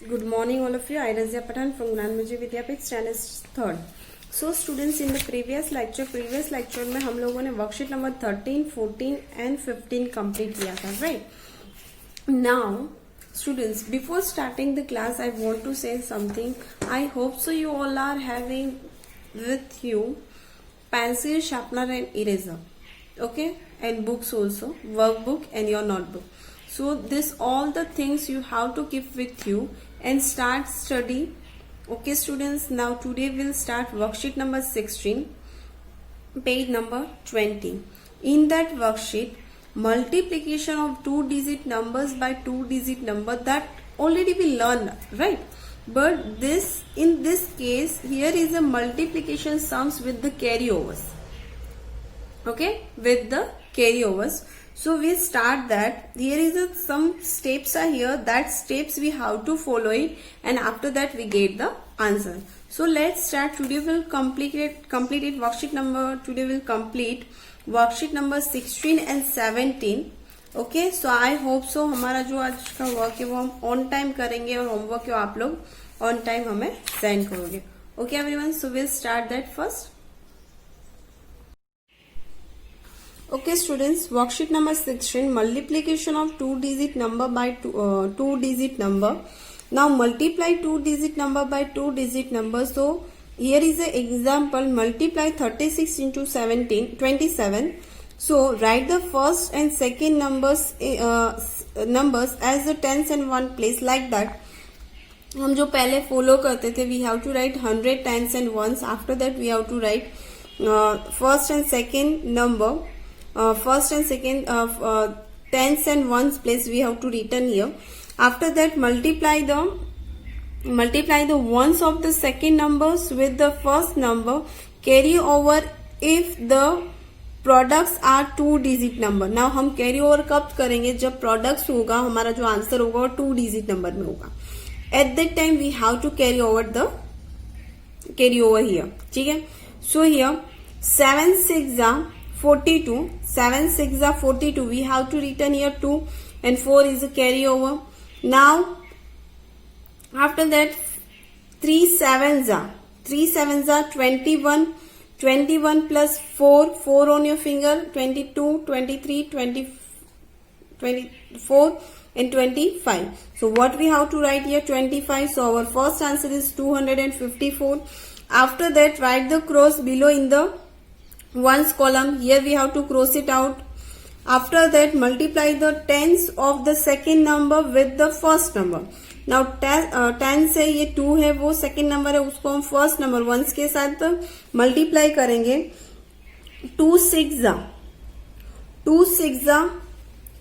Good morning, all of you. I Razia Patan from Gnanmajhi Vidyapith, standard 3rd. So, students, in the previous lecture में हम लोगों ने worksheet number 13, 14 and 15 complete किया था, right? Now, students, before starting the class, I want to say something. I hope so you all are having with you pencil, sharpener and eraser, okay, and books also, workbook and your notebook. So this all the things you have to keep with you and start study. Okay, students, now today we'll start worksheet number 16, page number 20. In that worksheet, multiplication of two digit numbers by two digit number, that already we learned, right? But in this case, here is a multiplication sums with the carryovers. Okay, with the carryovers. So we start that. Here is some steps are here. That steps we have to follow it, and after that we get the answer. So let's start. Today we'll complete it worksheet number. Today we'll complete worksheet number 16 and 17. Okay, so I hope so हमारा जो आज का work है वो हम on time करेंगे और homework को आप लोग ऑन टाइम हमें सेंड करोगे. Okay everyone, so we'll start that first. Okay students, worksheet number 16, multiplication of two digit number by two digit number. Now multiply two digit number by two digit number. So here is an example, multiply 36 into 27. So write the first and second numbers as the tens and one place, like that. हम जो पहले follow करते थे, we have to write 100 tens and ones. After that we have to write first and second number. First and second tens and ones place we have to written here. After that multiply the ones of the second numbers with the first number, carry over if the products are two digit number. Now हम carry over कब करेंगे? जब products होगा, हमारा जो answer होगा वो two digit number में होगा. At that time we have to carry over here. ठीक है? So here 7 6 are 42. 7 6 are 42. We have to return here 2 and 4 is a carryover. Now after that 3 7s are 21. 21 plus 4 on your finger, 22, 23, 24 and 25. So what we have to write here? 25. So our first answer is 254. After that write the cross below in the ones column. Here we have to cross it out. After that multiply the tens of the second number with the first number. Now 10 से ये 2 है, वो second number है, उसको हम first number once के साथ multiply करेंगे. 2 6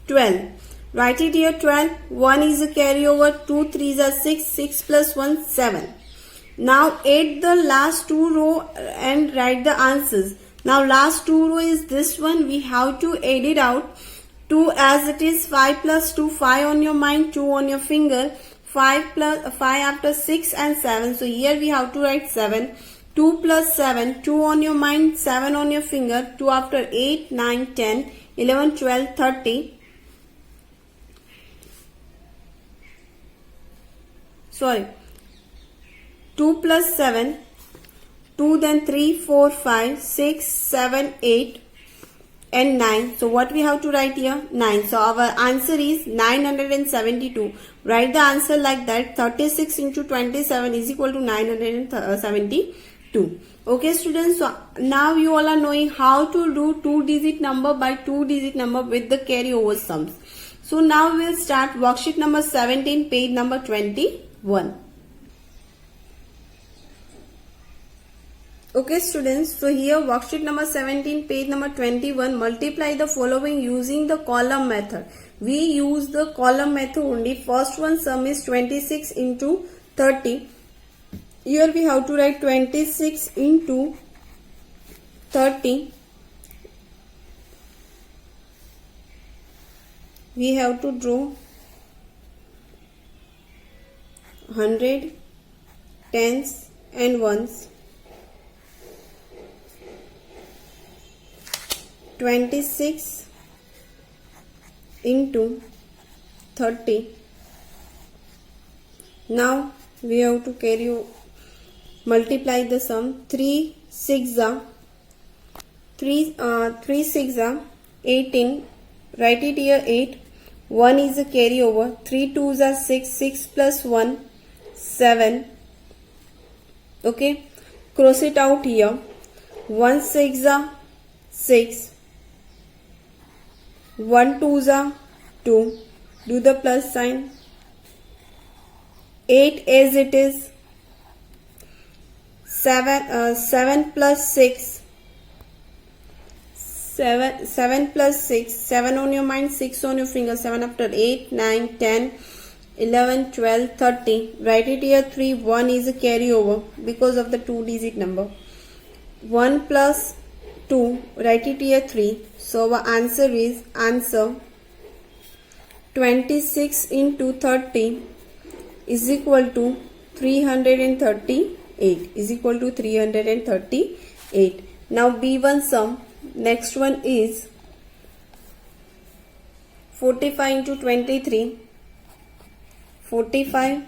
12. Write it here 12. 1 is a carryover. 2 3s are 6. 6 plus 1 7. Now add the last two row and write the answers. Now last two row is this one. We have to add it out. 2 as it is. 5 plus 2. 5 on your mind. 2 on your finger. 5 after 6 and 7. So here we have to write 7. 2 plus 7. 2 on your mind. 7 on your finger. 2 after 8, 9, 10, 11, 12, 30. Sorry. 2 plus 7. 2 then 3, 4, 5, 6, 7, 8 and 9. So what we have to write here? 9. So our answer is 972. Write the answer like that. 36 into 27 is equal to 972. Okay students, so now you all are knowing how to do two digit number by two digit number with the carryover sums. So now we'll start worksheet number 17, page number 21. Okay students, so here worksheet number 17, page number 21, multiply the following using the column method. We use the column method only. First one sum is 26 into 30. Here we have to write 26 into 30. We have to draw 100 tens and ones. 26 into 30. Now we have to multiply the sum. 3 6 18. Write it here 8. 1 is a carryover. 3 2s are 6. 6 plus 1 7. Okay, cross it out here. 1 6 are 6. 1 2s are 2. Do the plus sign. 8 as it is. 7 plus 6. 7 plus 6. 7 on your mind, 6 on your finger. 7 after 8, 9, 10, 11, 12, 30. Write it here 3. 1 is a carryover because of the 2-digit number. 1 plus 2. Write it here 3. So our answer is 26 into 30 is equal to 338. Is equal to 338. Now B1 sum. Next one is 45 into 23. 45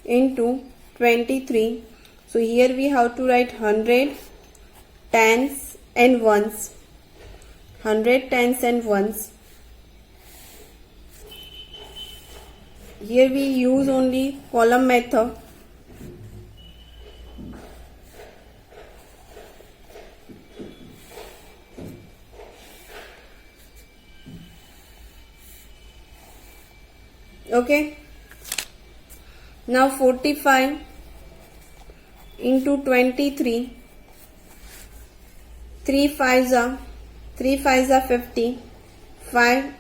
into 23. So here we have to write 100 tens and ones. 100 tens and ones. Here we use only column method. Okay. Now 45 into 23. 3 5s are 50. 5.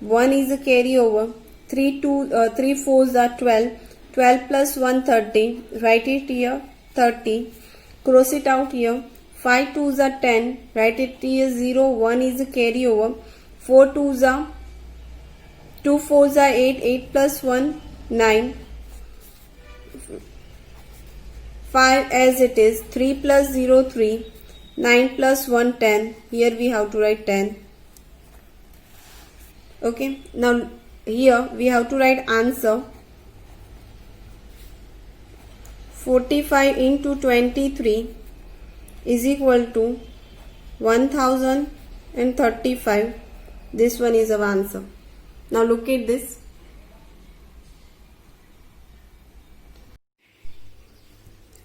1 is a carryover. 3 4s are 12. 12 plus 1 30. Write it here 30. Cross it out here. 5 2s are 10. Write it here 0. 1 is a carryover. 4 2s are 2 4s are 8. 8 plus 1 9. 5 as it is. 3 plus 0 3. 9 plus 1 10. Here we have to write 10. Okay. Now here we have to write answer. 45 into 23 is equal to 1035. This one is our answer. Now look at this.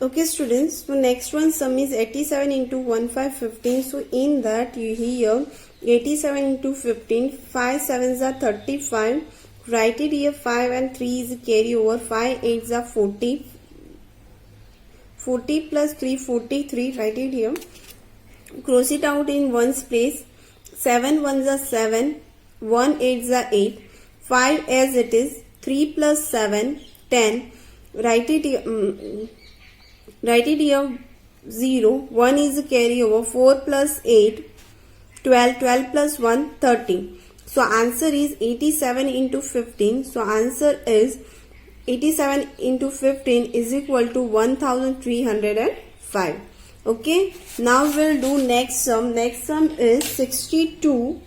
Okay students, so next one sum is 87 into 1515. So in that you here 87 into 15, 5 7s are 35. Write it here 5 and 3 is carryover. 5 8s are 40. 40 plus 3 43. Write it here. Cross it out in ones place. 7 1s are 7. 1 8s are 8. 5 as it is. 3 plus 7 10. Write it here. Write it here 0. 1 is a carryover. 4 plus 8 12. 12 plus 1 30. So answer is 87 into 15. So answer is 87 into 15 is equal to 1305. Okay. Now we'll do next sum. Next sum is 62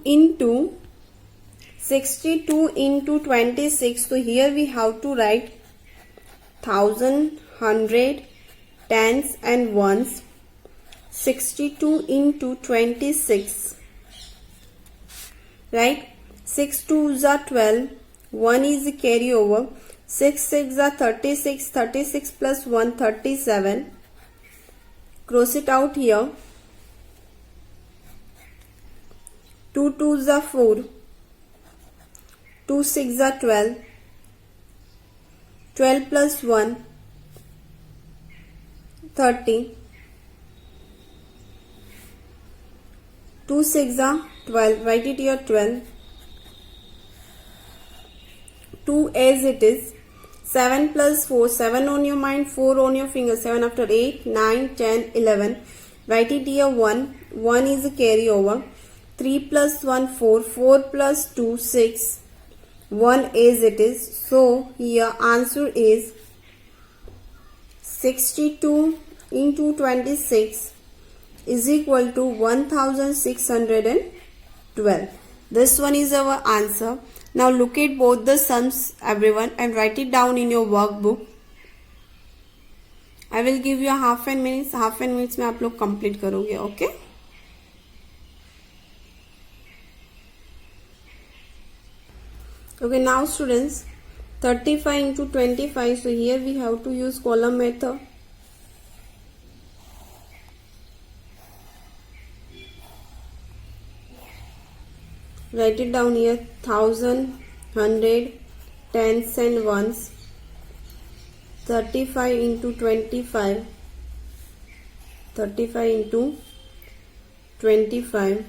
into 26. So here we have to write 1000, 100, tens and ones. 62 into 26. Right? 6 2s are 12. 1 is a carryover. 6 6 are 36. 36 plus 1 37. Cross it out here. 2 2s are 4. 2 6 are 12. 12 plus 1 30. 2 6 are 12. Write it here 12. 2 as it is. 7 plus 4. 7 on your mind, 4 on your finger. 7 after 8, 9, 10, 11. Write it here 1. 1 is a carryover. 3 plus 1 4. 4 plus 2 6. 1 as it is. So here answer is 62 into 26 is equal to 1612. This one is our answer. Now look at both the sums everyone and write it down in your workbook. I will give you a half an minutes में आप लोग complete करोगे. Okay? Okay, now students, 35 into 25. So here we have to use column method. Write it down here. 1000, 100, tens and ones. 35 into 25. 35 into 25.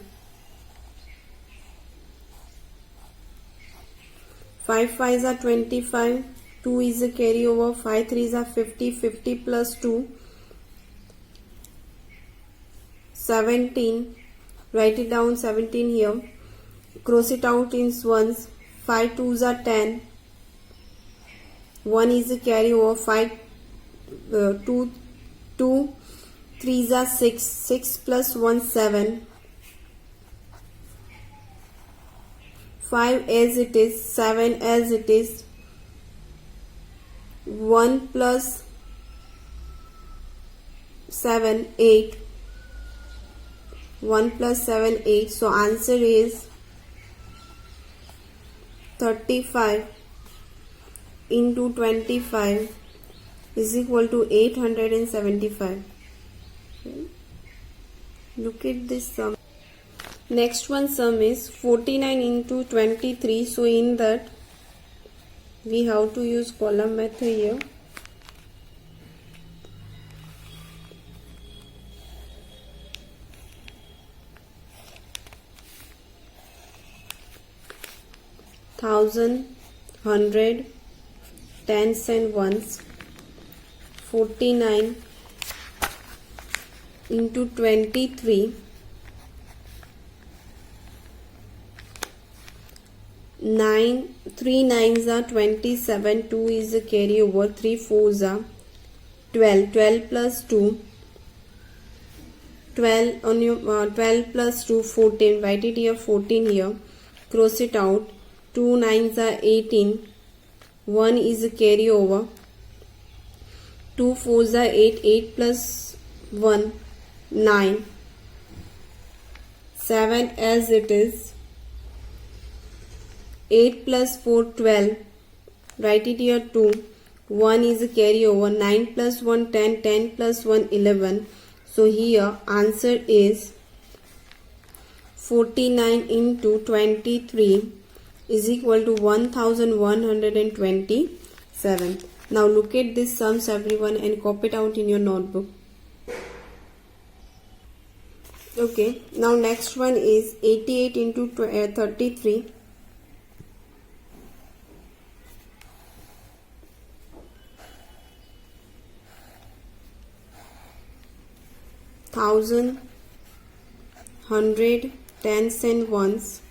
5 5s are 25. 2 is a carryover. 5 3s are 50. 50 plus 2. 17. Write it down. 17 here. Cross it out in ones. 5 2s are 10. 1 is a carryover. 2 3s are 6. 6 plus 1 7. 5 as it is. 7 as it is. 1 plus 7 8. 1 plus 7 8. So answer is 35 into 25 is equal to 875. Look at this sum. Next one sum is 49 into 23. So in that we have to use column method here. Thousand, hundred, tens and ones. 49 into 23. 9 3 9s are 27. 2 is a carryover. 3 4s are 12. 12 plus 2. 12 on your 12 plus 2 14. Write it here. 14 here. Cross it out. 2 9s are 18. 1 is a carryover. 2 4s are 8. 8 plus 1 9. 7 as it is. 8 plus 4 12. Write it here 2. 1 is a carryover. 9 plus 1 10. 10 plus 1 11. So here answer is 49 into 23 is equal to 1127. Now look at these sums everyone and copy it out in your notebook. Okay, now next one is 88 into 33. 1000, 100, tens and ones.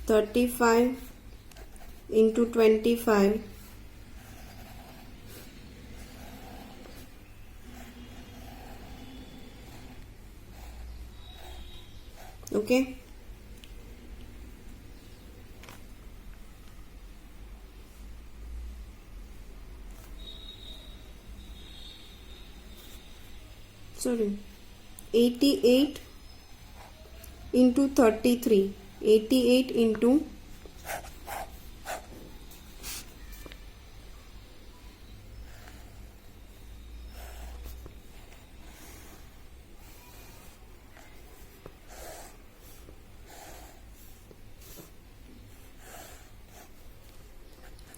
35 into 25. Okay. Sorry. 88 into 33. 88 into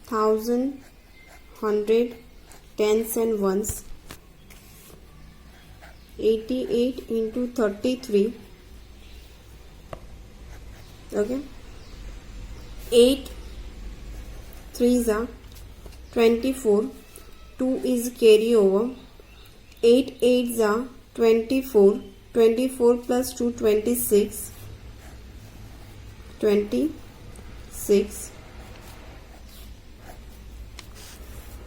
1000, 100, tens and ones. 88 into 33. Okay. 8 3s are 24. 2 is carryover. 8 8s are 24. 24 plus 2 26. 26.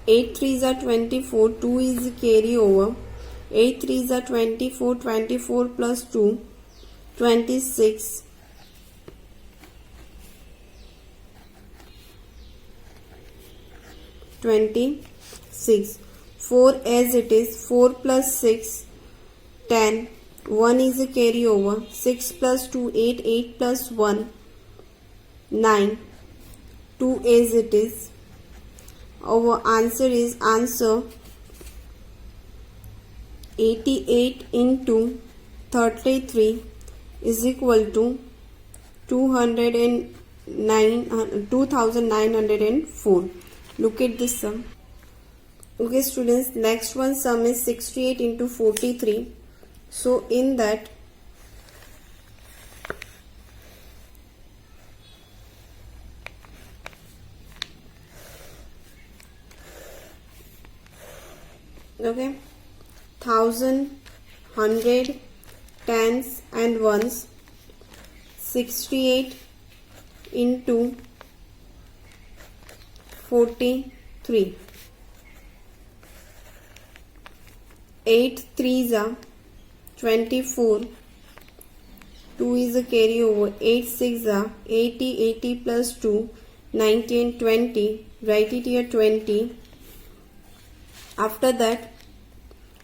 8 3s are 24. 2 is carryover. 8 3s are 24. 24 plus 2 26. 26. 4 as it is. 4 plus 6, 10. 1 is a carryover. 6 plus 2, 8. 8 plus 1, 9. 2 as it is. Our answer is 88 into 33 is equal to 2904. Look at this sum. Okay students, next one sum is 68 into 43. So in that okay, 1000, 100, tens and ones. 68 into 43. 8 threes are 24. 2 is a carryover. 8 6 are 80. 80 plus 2, 90 and 20. Write it here 20. After that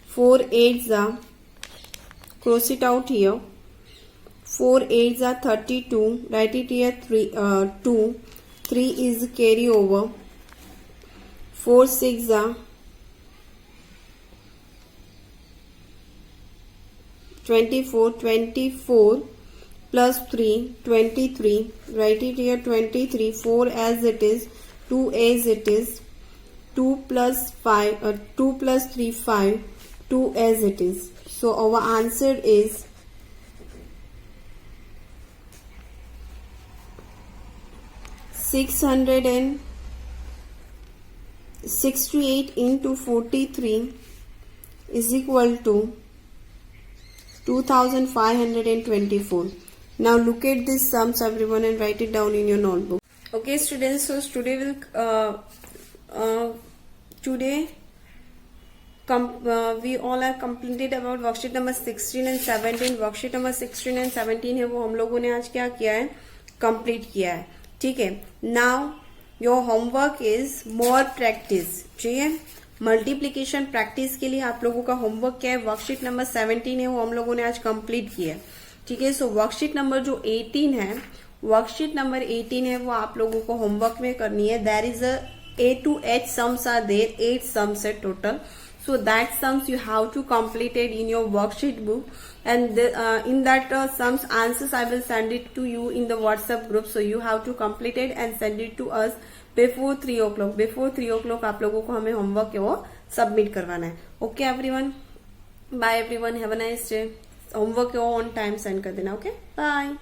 4 8s are, cross it out here. 4 8s are 32. Write it here 2. 3 is carryover. 4 6 are 24. 24 plus 3, 23. Write it here 23. 4 as it is. 2 as it is. 2 plus 5, 2 plus 3, 5. 2 as it is. So our answer is 668 into 43 is equal to 2524. Now look at these sums everyone and write it down in your notebook. Okay students, so today we all are completed about worksheet number 16 and 17. Worksheet number 16 and 17 है वो हम लोगों ने आज क्या किया है, complete किया है. ठीक है. Now your homework is more practice. ठीक है, मल्टीप्लीकेशन प्रैक्टिस के लिए आप लोगों का होमवर्क क्या है, वर्कशीट नंबर 17 है वो हम लोगों ने आज कंप्लीट किया है. ठीक है, सो वर्कशीट नंबर जो 18 है, वर्कशीट नंबर 18 है वो आप लोगों को होमवर्क में करनी है. There is A to H sums are there, 8 sums are total. So that sums you have to complete it in your worksheet book, and in that sums answers I will send it to you in the WhatsApp group. So you have to complete it and send it to us before 3 o'clock. Before 3 o'clock आप लोगों को हमें homework है वो submit करवाना है. Okay everyone, bye everyone, have a nice day. Homework है वो ऑन टाइम सेंड कर देना. Okay, bye.